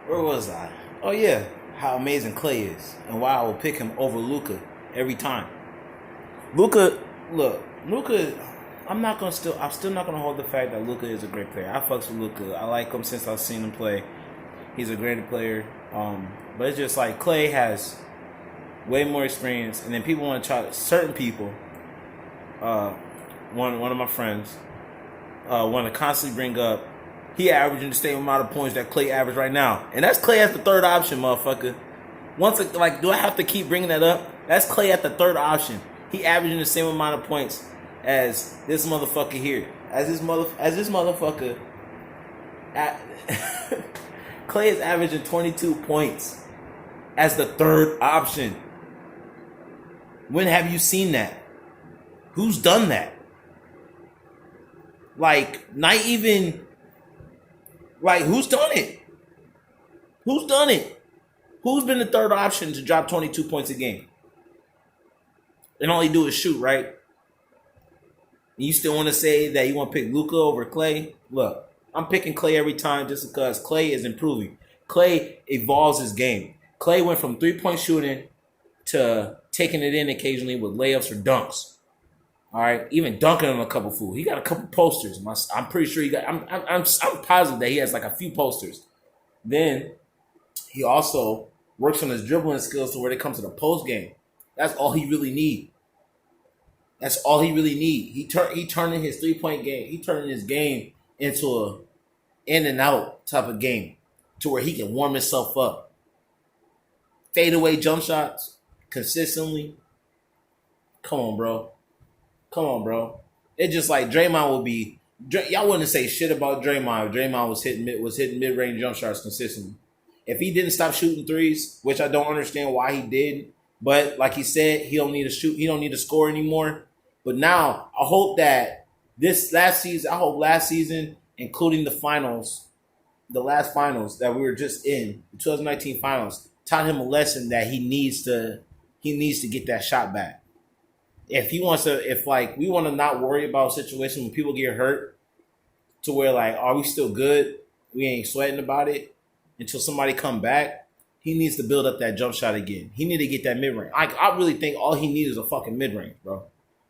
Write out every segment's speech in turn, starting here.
Where was I? Oh yeah, how amazing Clay is, and why I will pick him over Luca every time. Luca, look, Luca. I'm still not gonna hold the fact that Luca is a great player. I fucks with Luca. I like him since I've seen him play. He's a great player. But it's just like Clay has way more experience, and then people want to try. Certain people, uh, one of my friends, want to constantly bring up he averaging the same amount of points that Clay averaged right now, and that's Clay as the third option, motherfucker. Do I have to keep bringing that up? That's Clay at the third option. He averaging the same amount of points as this motherfucker here, as this motherfucker. At, Clay is averaging 22 points as the third option. When have you seen that? Who's done that? Like, not even. Like, who's done it? Who's done it? Who's been the third option to drop 22 points a game? And all he do is shoot, right? And you still want to say that you want to pick Luka over Clay? Look, I'm picking Clay every time just because Clay is improving. Clay evolves his game. Clay went from three-point shooting to taking it in occasionally with layups or dunks. All right, even dunking on a couple fools. He got a couple posters. I'm pretty sure he got. I'm positive that he has like a few posters. Then he also works on his dribbling skills to where it comes to the post game. That's all he really need. That's all he really need. He turning his 3-point game. He turning his game into a in and out type of game, to where he can warm himself up. Fadeaway jump shots consistently. Come on, bro. Come on, bro. It's just like Draymond would be. Y'all wouldn't say shit about Draymond if Draymond was hitting mid range jump shots consistently. If he didn't stop shooting threes, which I don't understand why he did, but like he said, he don't need to shoot. He don't need to score anymore. But now I hope that last season, including the finals, the last finals that we were just in, the 2019 finals, taught him a lesson that he needs to get that shot back. If he wants to, if like we want to not worry about a situation when people get hurt, to where like, are we still good? We ain't sweating about it until somebody come back. He needs to build up that jump shot again. He need to get that mid range. I really think all he needs is a fucking mid range, bro.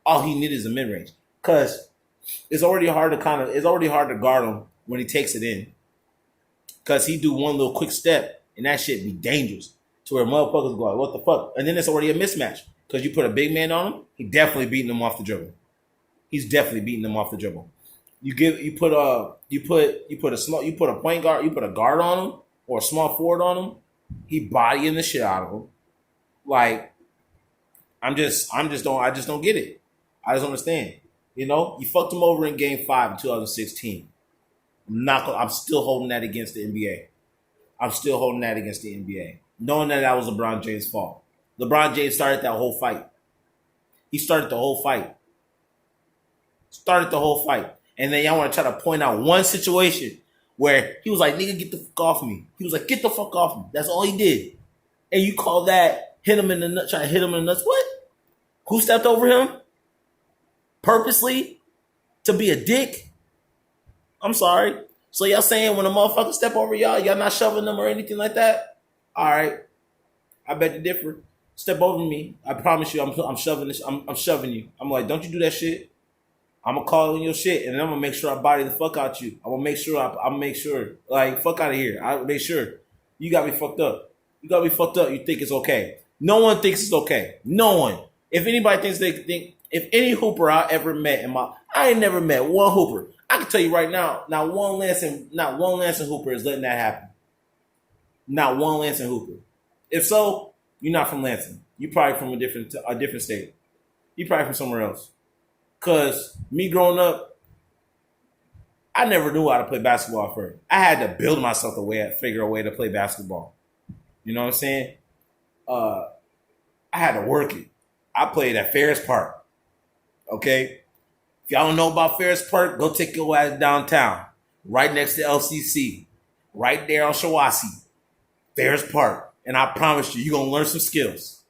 All he needs is a mid range, cause it's already hard to guard him when he takes it in, cause he do one little quick step and that shit be dangerous to where motherfuckers go like, what the fuck, and then it's already a mismatch. Because you put a big man on him, he definitely beating him off the dribble. He's definitely beating him off the dribble. You put a point guard, you put a guard on him or a small forward on him, he bodying the shit out of him. Like, I just don't get it. I just don't understand. You know, you fucked him over in Game 5 in 2016. I'm still holding that against the NBA. I'm still holding that against the NBA, knowing that was LeBron James' fault. LeBron James started that whole fight. He started the whole fight. And then y'all want to try to point out one situation where he was like, nigga, get the fuck off me. He was like, get the fuck off me. That's all he did. And you call that hit him in the nuts, trying to hit him in the nuts. What? Who stepped over him? Purposely? To be a dick? I'm sorry. So y'all saying when a motherfucker step over y'all not shoving them or anything like that? All right. I bet the difference. Step over me. I promise you, I'm shoving this. I'm shoving you. I'm like, don't you do that shit. I'm gonna call in your shit, and then I'm gonna make sure I body the fuck out you. I'm gonna make sure. Like, fuck out of here. I make sure you got me fucked up. You think it's okay? No one thinks it's okay. No one. If anybody thinks if any hooper I ever met I ain't never met one hooper. I can tell you right now, not one Lansing hooper is letting that happen. Not one Lansing hooper. If so, you're not from Lansing. You're probably from a different state. You're probably from somewhere else. Cause me growing up, I never knew how to play basketball first. I had to build myself figure a way to play basketball. You know what I'm saying? I had to work it. I played at Ferris Park. Okay? If y'all don't know about Ferris Park, go take your ass downtown. Right next to LCC. Right there on Shawasi. Ferris Park. And I promise you're going to learn some skills.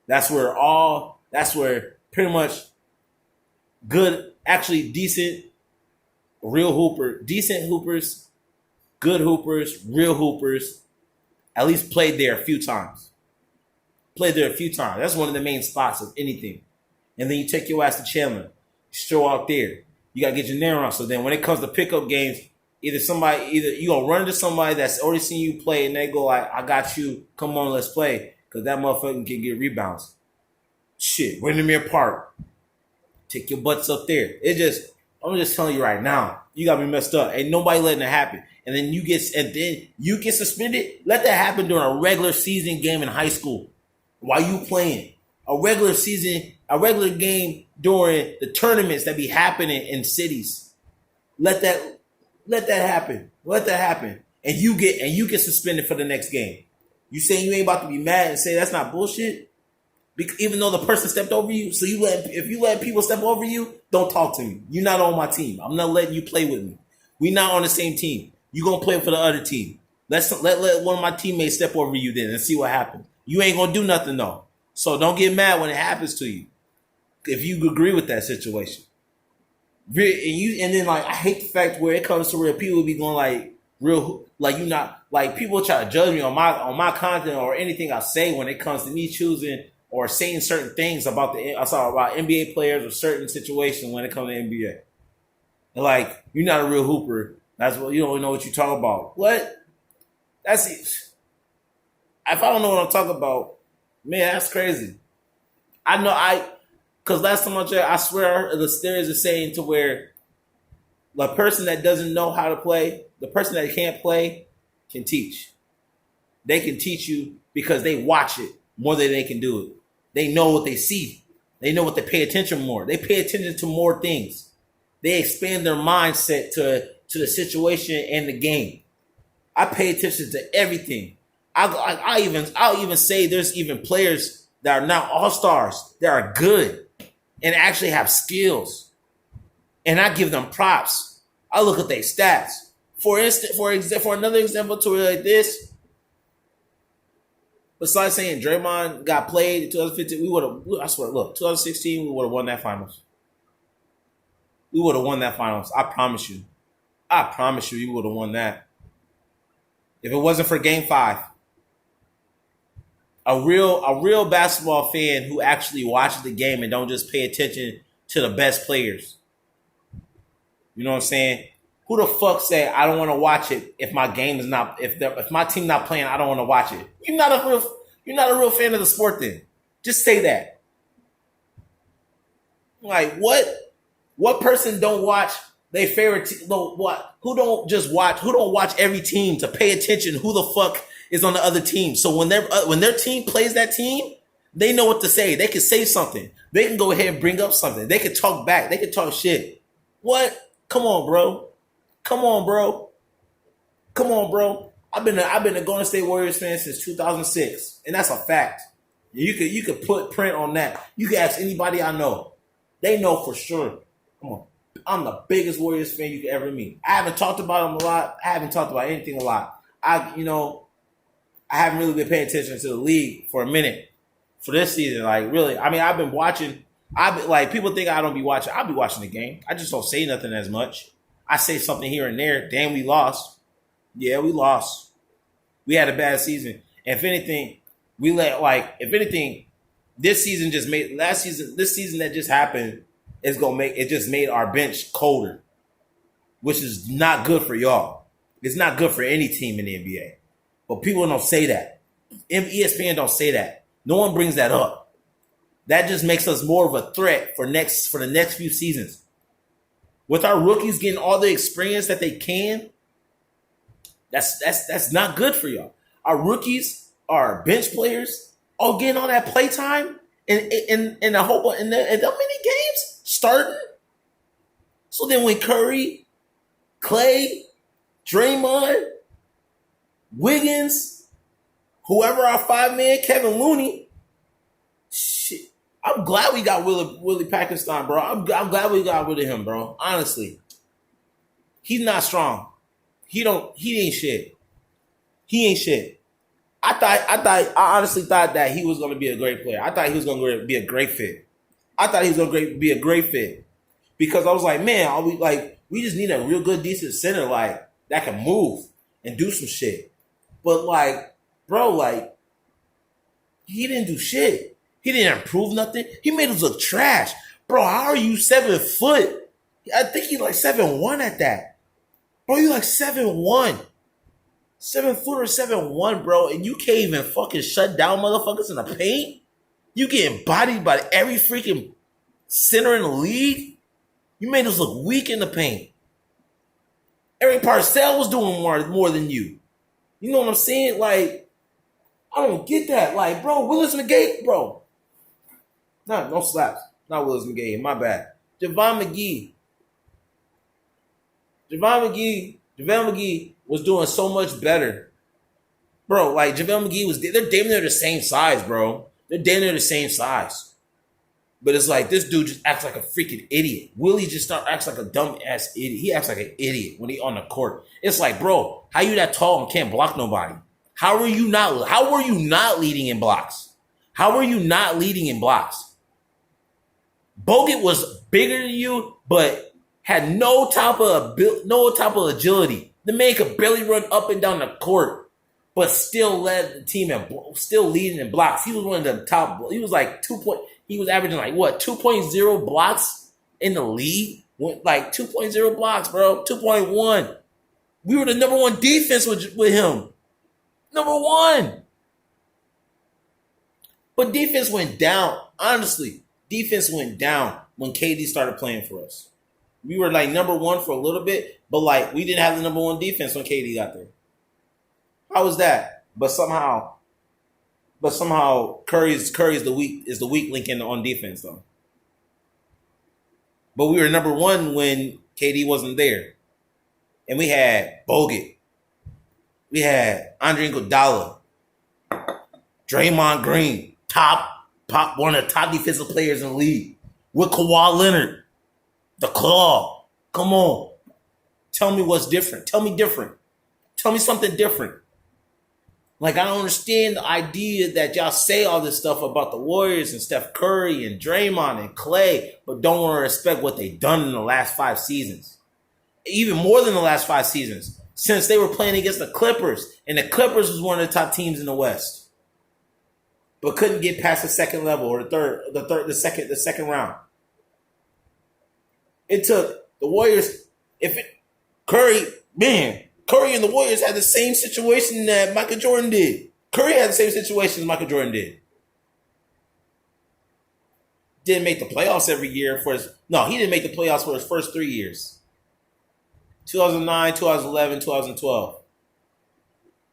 That's where pretty much good, actually decent, decent hoopers good hoopers, real hoopers, at least played there a few times. Played there a few times. That's one of the main spots of anything. And then you take your ass to Chandler. You stroll out there. You gotta get your name around. So then when it comes to pickup games, either you gonna run into somebody that's already seen you play and they go like, I got you, come on, let's play. Cause that motherfucker can get rebounds. Shit, Windermere Park. Take your butts up there. I'm just telling you right now, you gotta be messed up. Ain't nobody letting it happen. And then you get suspended. Let that happen during a regular season game in high school. While you playing. A regular game during the tournaments that be happening in cities. Let that happen. Let that happen. And you get suspended for the next game. You saying you ain't about to be mad and say that's not bullshit? Even though the person stepped over you, so if you let people step over you, don't talk to me. You're not on my team. I'm not letting you play with me. We're not on the same team. You gonna play for the other team. Let one of my teammates step over you then and see what happens. You ain't gonna do nothing though. So don't get mad when it happens to you. If you agree with that situation. And then like I hate the fact where it comes to where people be going like real like you not like people try to judge me on my content or anything I say when it comes to me choosing or saying certain things about about NBA players or certain situations when it comes to NBA. And like, you're not a real hooper. That's what you don't know what you talk about. What? That's it. If I don't know what I'm talking about, man, that's crazy. Because last time I swear there is a saying to where the person that doesn't know how to play, the person that can't play can teach. They can teach you because they watch it more than they can do it. They know what they see. They know what they pay attention more. They pay attention to more things. They expand their mindset to the situation and the game. I pay attention to everything. I'll even say there's even players that are not all-stars that are good and actually have skills. And I give them props. I look at their stats. For another example to it like this, besides saying Draymond got played in 2015, 2016, we would have won that finals. We would have won that finals. I promise you. I promise you, we would have won that. If it wasn't for Game 5. A real basketball fan who actually watches the game and don't just pay attention to the best players. You know what I'm saying? Who the fuck say I don't want to watch it if my game is not if my team not playing, I don't want to watch it. You're not a real fan of the sport then. Just say that. Like what person don't watch their favorite team? Who don't watch every team to pay attention who the fuck is on the other team. So when their team plays that team, they know what to say. They can say something. They can go ahead and bring up something. They can talk back. They can talk shit. What? Come on, bro. Come on, bro. Come on, bro. I've been a Golden State Warriors fan since 2006, and that's a fact. You could put print on that. You can ask anybody I know. They know for sure. Come on. I'm the biggest Warriors fan you could ever meet. I haven't talked about them a lot. I haven't talked about anything a lot. I haven't really been paying attention to the league for a minute for this season. Like, really, I mean, I've been watching. People think I don't be watching. I'll be watching the game. I just don't say nothing as much. I say something here and there. Damn, we lost. Yeah, we lost. We had a bad season. If anything, this season that just happened it just made our bench colder, which is not good for y'all. It's not good for any team in the NBA. But people don't say that. ESPN don't say that. No one brings that up. That just makes us more of a threat for the next few seasons. With our rookies getting all the experience that they can, that's not good for y'all. Our rookies, our bench players, all getting all that play time in that many games starting. So then when Curry, Clay, Draymond, Wiggins, whoever our 5-man, Kevin Looney, shit, I'm glad we got Willie Pakistan, bro. I'm glad we got rid of him, bro. Honestly, he's not strong. He ain't shit. He ain't shit. I honestly thought that he was going to be a great player. I thought he was going to be a great fit. I thought he was going to be a great fit because I was like, man, we just need a real good, decent center like that can move. and do some shit. But like, bro, like, he didn't do shit. He didn't improve nothing. He made us look trash. Bro, how are you 7 foot? I think he's like 7'1" at that. Bro, you like 7'1". 7 foot or 7'1", bro, and you can't even fucking shut down motherfuckers in the paint? You getting bodied by every freaking center in the league? You made us look weak in the paint. Eric Parcell was doing more than you. You know what I'm saying? Like, I don't get that. Like, bro, Willis McGahee, bro. No slaps. Not Willis McGahee. My bad. JaVale McGee was doing so much better. Bro, like, JaVale McGee they're damn near the same size, bro. They're damn near the same size. But it's like, this dude just acts like a freaking idiot. Willie just acts like a dumb-ass idiot. He acts like an idiot when he on the court. It's like, bro, how you that tall and can't block nobody? How were you not leading in blocks? How were you not leading in blocks? Bogut was bigger than you, but had no type of agility. The man could barely run up and down the court, but still led the team and still leading in blocks. He was one of the top. He was like he was averaging like what 2.0 blocks in the league. Like 2.0 blocks, bro. 2.1. We were the number one defense with him. Number one. But defense went down. Honestly, defense went down when KD started playing for us. We were like number one for a little bit, but like we didn't have the number one defense when KD got there. How was that? But somehow Curry is the weak link on defense though. But we were number one when KD wasn't there, and we had Bogut, we had Andre Iguodala, Draymond Green, one of the top defensive players in the league, with Kawhi Leonard, the Claw. Come on, tell me what's different. Tell me different. Tell me something different. Like, I don't understand the idea that y'all say all this stuff about the Warriors and Steph Curry and Draymond and Clay, but don't want to respect what they've done in the last 5 seasons. Even more than the last 5 seasons, since they were playing against the Clippers, and the Clippers was one of the top teams in the West, but couldn't get past the second level or the second round. It took the Warriors. Curry and the Warriors had the same situation that Michael Jordan did. Curry had the same situation as Michael Jordan did. Didn't make the playoffs every year he didn't make the playoffs for his first 3 years. 2009, 2011, 2012.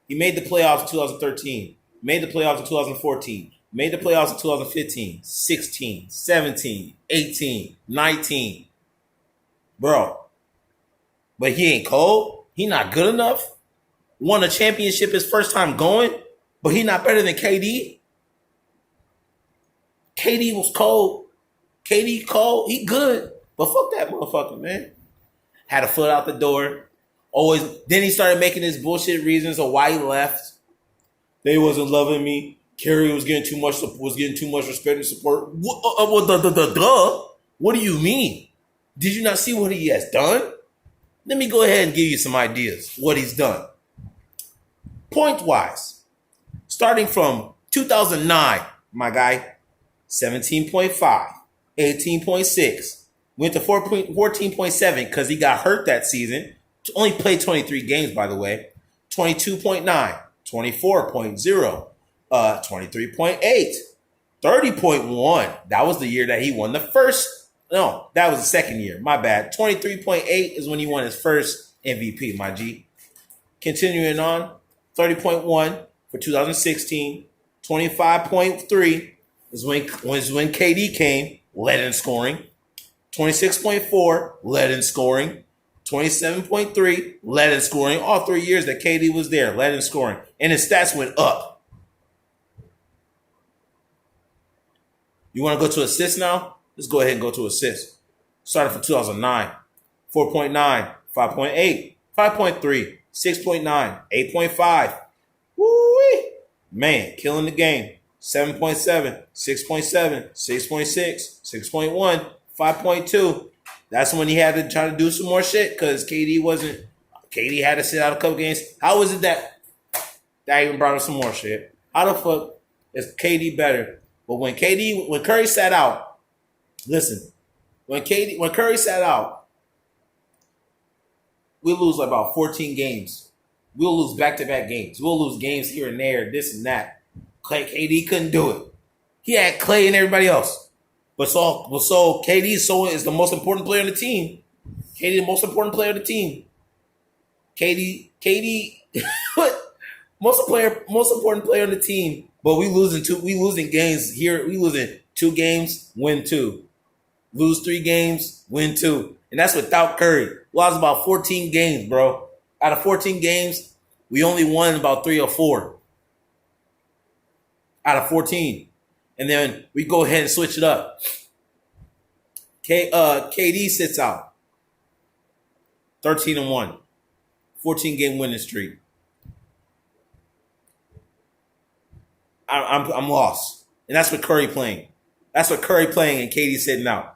He made the playoffs in 2013. Made the playoffs in 2014. Made the playoffs in 2015, 16, 17, 18, 19. Bro. But he ain't cold. He not good enough. Won a championship his first time going, but he not better than KD. KD was cold. KD cold. He good, but fuck that motherfucker, man. Had a foot out the door. Always. Then he started making his bullshit reasons of why he left. They wasn't loving me. Kerry was getting too much respect and support. What do you mean? Did you not see what he has done? Let me go ahead and give you some ideas what he's done. Point-wise, starting from 2009, my guy, 17.5, 18.6, went to 14.7 because he got hurt that season. Only played 23 games, by the way. 22.9, 24.0, 23.8, 30.1. That was the year that he won the first. No, that was the second year. My bad. 23.8 is when he won his first MVP, my G. Continuing on, 30.1 for 2016. 25.3 is when KD came, led in scoring. 26.4, led in scoring. 27.3, led in scoring. All 3 years that KD was there, led in scoring. And his stats went up. You want to go to assists now? Let's go ahead and go to assists. Starting from 2009, 4.9, 5.8, 5.3, 6.9, 8.5. Woo-wee. Man, killing the game. 7.7, 6.7, 6.6, 6.1, 5.2. That's when he had to try to do some more shit because KD KD had to sit out a couple games. How is it that even brought up some more shit? How the fuck is KD better? But when Curry sat out, listen, when Curry sat out, we lose like about 14 games. We'll lose back-to-back games. We'll lose games here and there, this and that. KD couldn't do it. He had Clay and everybody else. But so KD is the most important player on the team. KD the most important player on the team. KD most important player on the team. But we losing games here. We losing 2 games, win 2. Lose 3 games, win 2. And that's without Curry. Lost about 14 games, bro. Out of 14 games, we only won about 3 or 4. Out of 14. And then we go ahead and switch it up. KD sits out. 13-1. 14-game winning streak. I'm lost. And that's what Curry playing. That's what Curry playing and KD sitting out.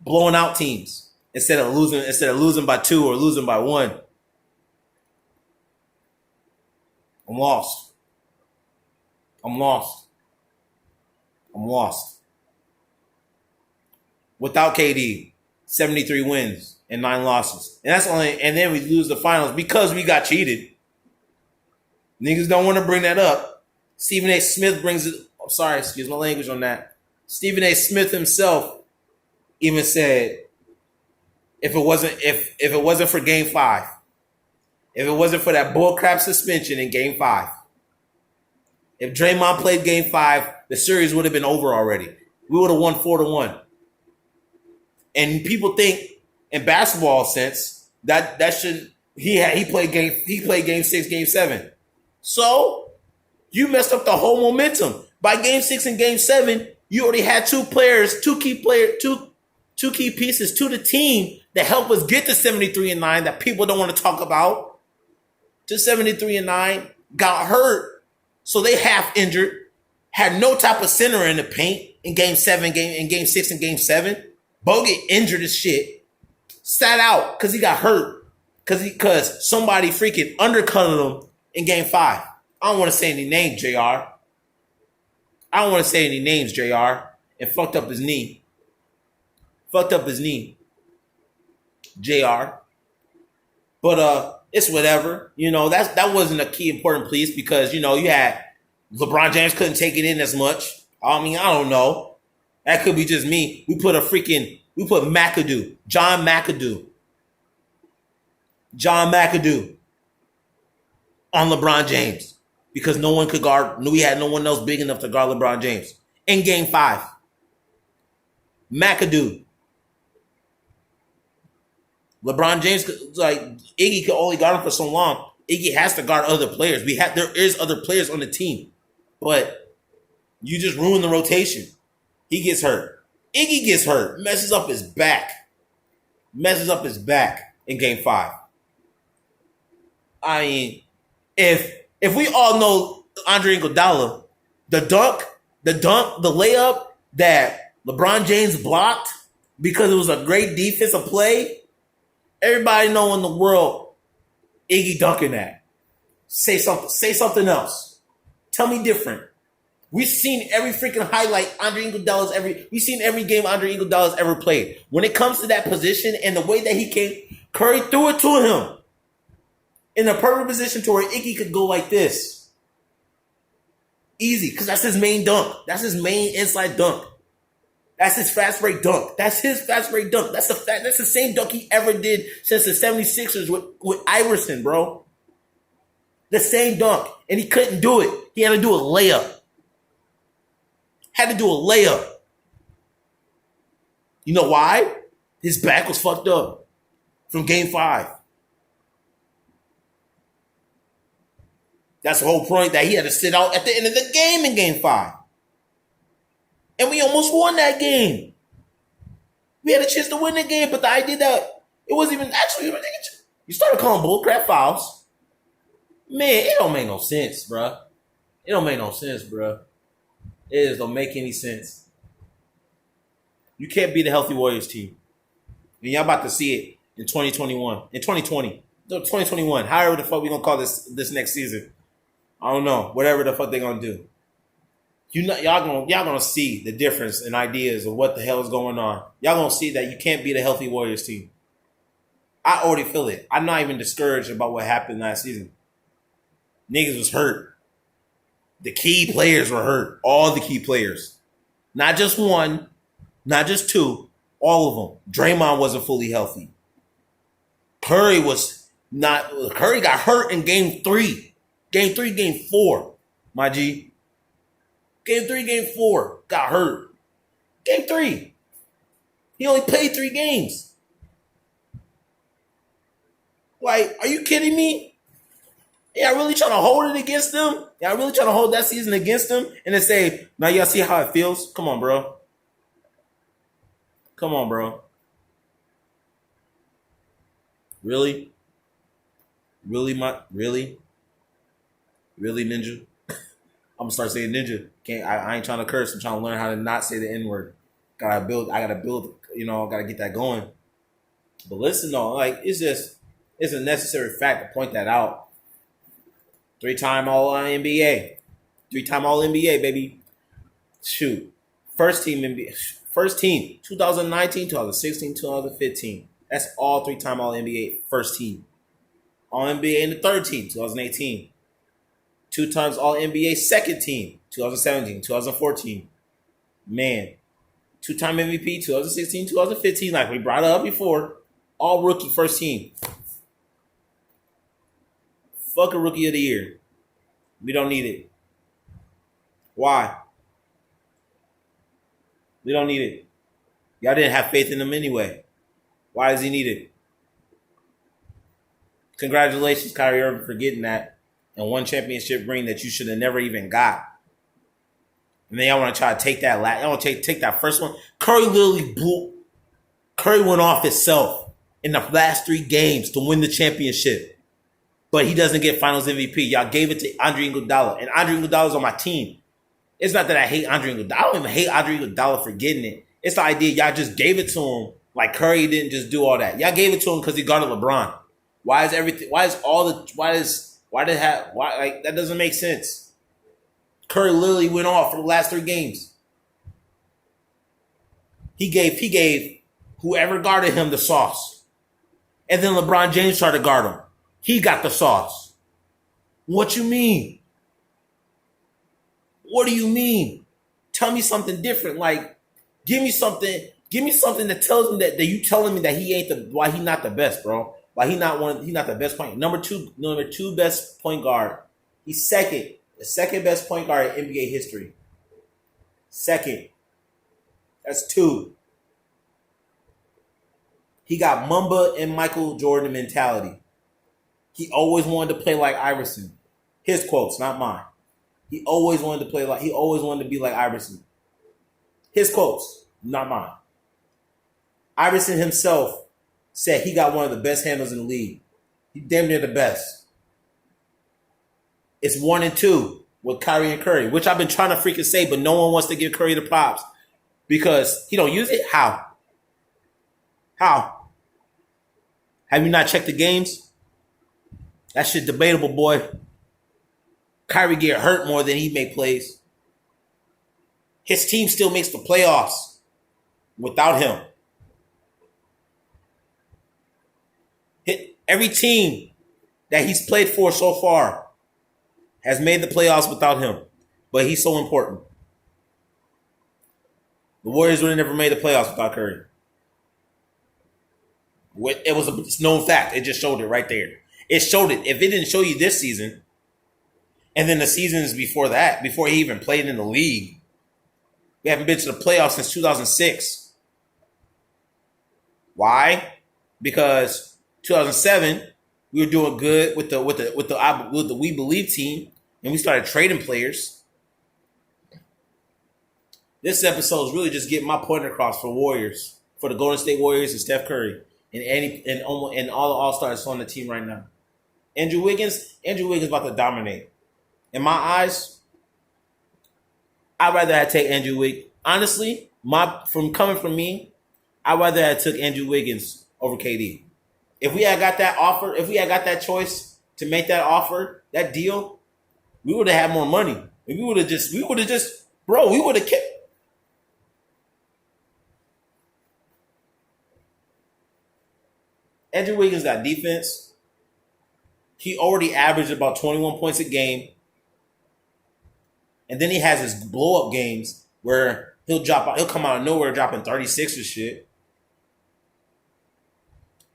Blowing out teams instead of losing by 2 or losing by 1. I'm lost. Without KD, 73 wins and 9 losses. And then we lose the finals because we got cheated. Niggas don't want to bring that up. Stephen A. Smith brings it. I'm sorry, excuse my language on that. Stephen A. Smith himself even said, if it wasn't for Game 5, if it wasn't for that bullcrap suspension in Game 5, if Draymond played Game 5, the series would have been over already. We would have won 4-1. And people think, in basketball sense, that should he played Game 6, Game 7. So you messed up the whole momentum. By Game 6 and Game 7, you already had 2 key pieces to the team that helped us get to 73-9 that people don't want to talk about. To 73-9, got hurt, so they half injured, had no type of center in the paint in Game 6 and Game 7. Bogut injured as shit, sat out because he got hurt because somebody freaking undercutted him in Game 5. I don't want to say any names, JR. And fucked up his knee. JR. But it's whatever. You know, that wasn't a key important piece because, you know, you had LeBron James couldn't take it in as much. I mean, I don't know. That could be just me. We put McAdoo, John McAdoo on LeBron James because no one could guard. We had no one else big enough to guard LeBron James in Game 5. McAdoo. LeBron James, Iggy could only guard him for so long. Iggy has to guard other players. There is other players on the team, but you just ruin the rotation. He gets hurt. Iggy gets hurt. Messes up his back in Game 5. I mean, if we all know Andre Iguodala, the layup that LeBron James blocked because it was a great defensive play, everybody know in the world Iggy dunking that. Say something else. Tell me different. We've seen every freaking highlight we've seen every game Andre Iguodala's ever played. When it comes to that position and the way that he came, Curry threw it to him in a perfect position to where Iggy could go like this. Easy, because that's his main dunk. That's his main inside dunk. That's his fast break dunk. That's the same dunk he ever did since the 76ers with Iverson, bro. The same dunk. And he couldn't do it. He had to do a layup. You know why? His back was fucked up from Game 5. That's the whole point, that he had to sit out at the end of the game in Game 5. And we almost won that game. We had a chance to win the game, but the idea that it wasn't even actually, you started calling bullcrap fouls. Man, it don't make no sense, bro. It just don't make any sense. You can't beat a healthy Warriors team. And y'all about to see it in 2021, in 2020, 2021, however the fuck we gonna call this next season. I don't know. Whatever the fuck they gonna do. Y'all gonna see the difference in ideas of what the hell is going on. Y'all gonna see that you can't beat a healthy Warriors team. I already feel it. I'm not even discouraged about what happened last season. Niggas was hurt. The key players were hurt. All the key players. Not just one, not just two, all of them. Draymond wasn't fully healthy. Curry got hurt in game 3. Game 3, game 4, my G. Game 3, game 4, got hurt. Game 3. He only played 3 games. Like, are you kidding me? Yeah, really trying to hold it against them? Yeah, really trying to hold that season against them and then say, now y'all see how it feels? Come on, bro. Come on, bro. Really? Really, Really, Ninja? I'm gonna start saying Ninja. I ain't trying to curse. I'm trying to learn how to not say the N-word. I gotta build, gotta get that going. But listen though, like it's a necessary fact to point that out. 3-time All NBA. 3-time All NBA, baby. Shoot. First team NBA. First team. 2019, 2016, 2015. That's all 3-time All NBA first team. All NBA in the third team, 2018. 2 times All NBA second team, 2017, 2014. Man. 2-time MVP, 2016, 2015, like we brought it up before. All rookie first team. Fuck a rookie of the year. We don't need it. Why? We don't need it. Y'all didn't have faith in him anyway. Why does he need it? Congratulations, Kyrie Irving, for getting that and 1 championship ring that you should have never even got. And then y'all want to try to take that y'all want to take that first one. Curry went off himself in the last 3 games to win the championship. But he doesn't get finals MVP. Y'all gave it to Andre Iguodala. And Andre Iguodala's on my team. It's not that I hate Andre Iguodala. I don't even hate Andre Iguodala for getting it. It's the idea y'all just gave it to him like Curry didn't just do all that. Y'all gave it to him because he guarded LeBron. That doesn't make sense. Curry literally went off for the last 3 games. He gave whoever guarded him the sauce. And then LeBron James tried to guard him. He got the sauce. What you mean? What do you mean? Tell me something different. Like, give me something that tells me that you telling me that why he not the best, bro. Why he not the best point. Number two best point guard. He's the second best point guard in NBA history. Second. That's 2. He got Mamba and Michael Jordan mentality. He always wanted to play like Iverson. His quotes, not mine. He always wanted to be like Iverson. His quotes, not mine. Iverson himself said he got one of the best handles in the league. He damn near the best. It's 1 and 2 with Kyrie and Curry, which I've been trying to freaking say, but no one wants to give Curry the props because he don't use it. How? Have you not checked the games? That shit debatable, boy. Kyrie get hurt more than he make plays. His team still makes the playoffs without him. Every team that he's played for so far has made the playoffs without him, but he's so important. The Warriors would have never made the playoffs without Curry. It was a known fact. It just showed it right there. It showed it. If it didn't show you this season, and then the seasons before that, before he even played in the league, we haven't been to the playoffs since 2006. Why? Because 2007 we were doing good with the We Believe team, and we started trading players. This episode is really just getting my point across for Warriors, for the Golden State Warriors and Steph Curry, and all the All-Stars on the team right now. Andrew Wiggins about to dominate. In my eyes, I'd rather have take Andrew Wiggins. Honestly, coming from me, I'd rather have took Andrew Wiggins over KD. If we had got that offer, if we had got that choice to make that offer, that deal, we would have had more money. We would have just, bro, we would have kept. Andrew Wiggins got defense. He already averaged about 21 points a game. And then he has his blow up games where he'll come out of nowhere dropping 36 or shit.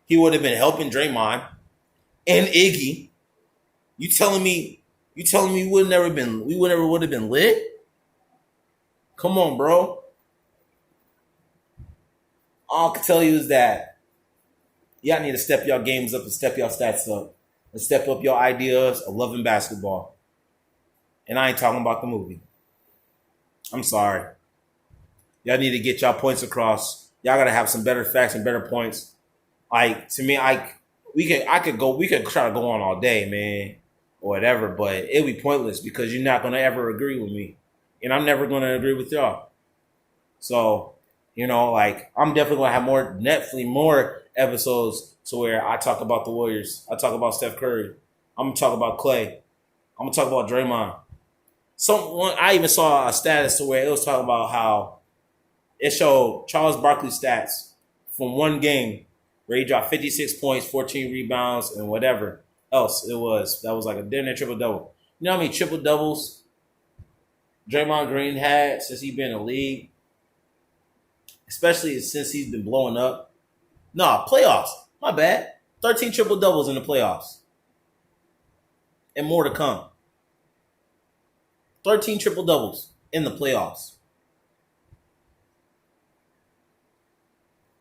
He would have been helping Draymond and Iggy. You telling me we would never would have been lit? Come on, bro. All I can tell you is that y'all need to step y'all games up and step y'all stats up and step up your ideas of loving basketball. And I ain't talking about the movie. I'm sorry. Y'all need to get y'all points across. Y'all gotta have some better facts and better points. Like, to me, we could try to go on all day, man, or whatever, but it'll be pointless because you're not gonna ever agree with me. And I'm never gonna agree with y'all. So, like, I'm definitely gonna have more episodes to where I talk about the Warriors. I talk about Steph Curry. I'm gonna talk about Clay. I'm gonna talk about Draymond. I even saw a status to where it was talking about how it showed Charles Barkley's stats from one game where he dropped 56 points, 14 rebounds, and whatever else it was. That was like a dinner triple-double. You know how many triple-doubles Draymond Green had since he's been in the league? Especially since he's been blowing up. No, playoffs. My bad. 13 triple-doubles in the playoffs. And more to come. 13 triple-doubles in the playoffs.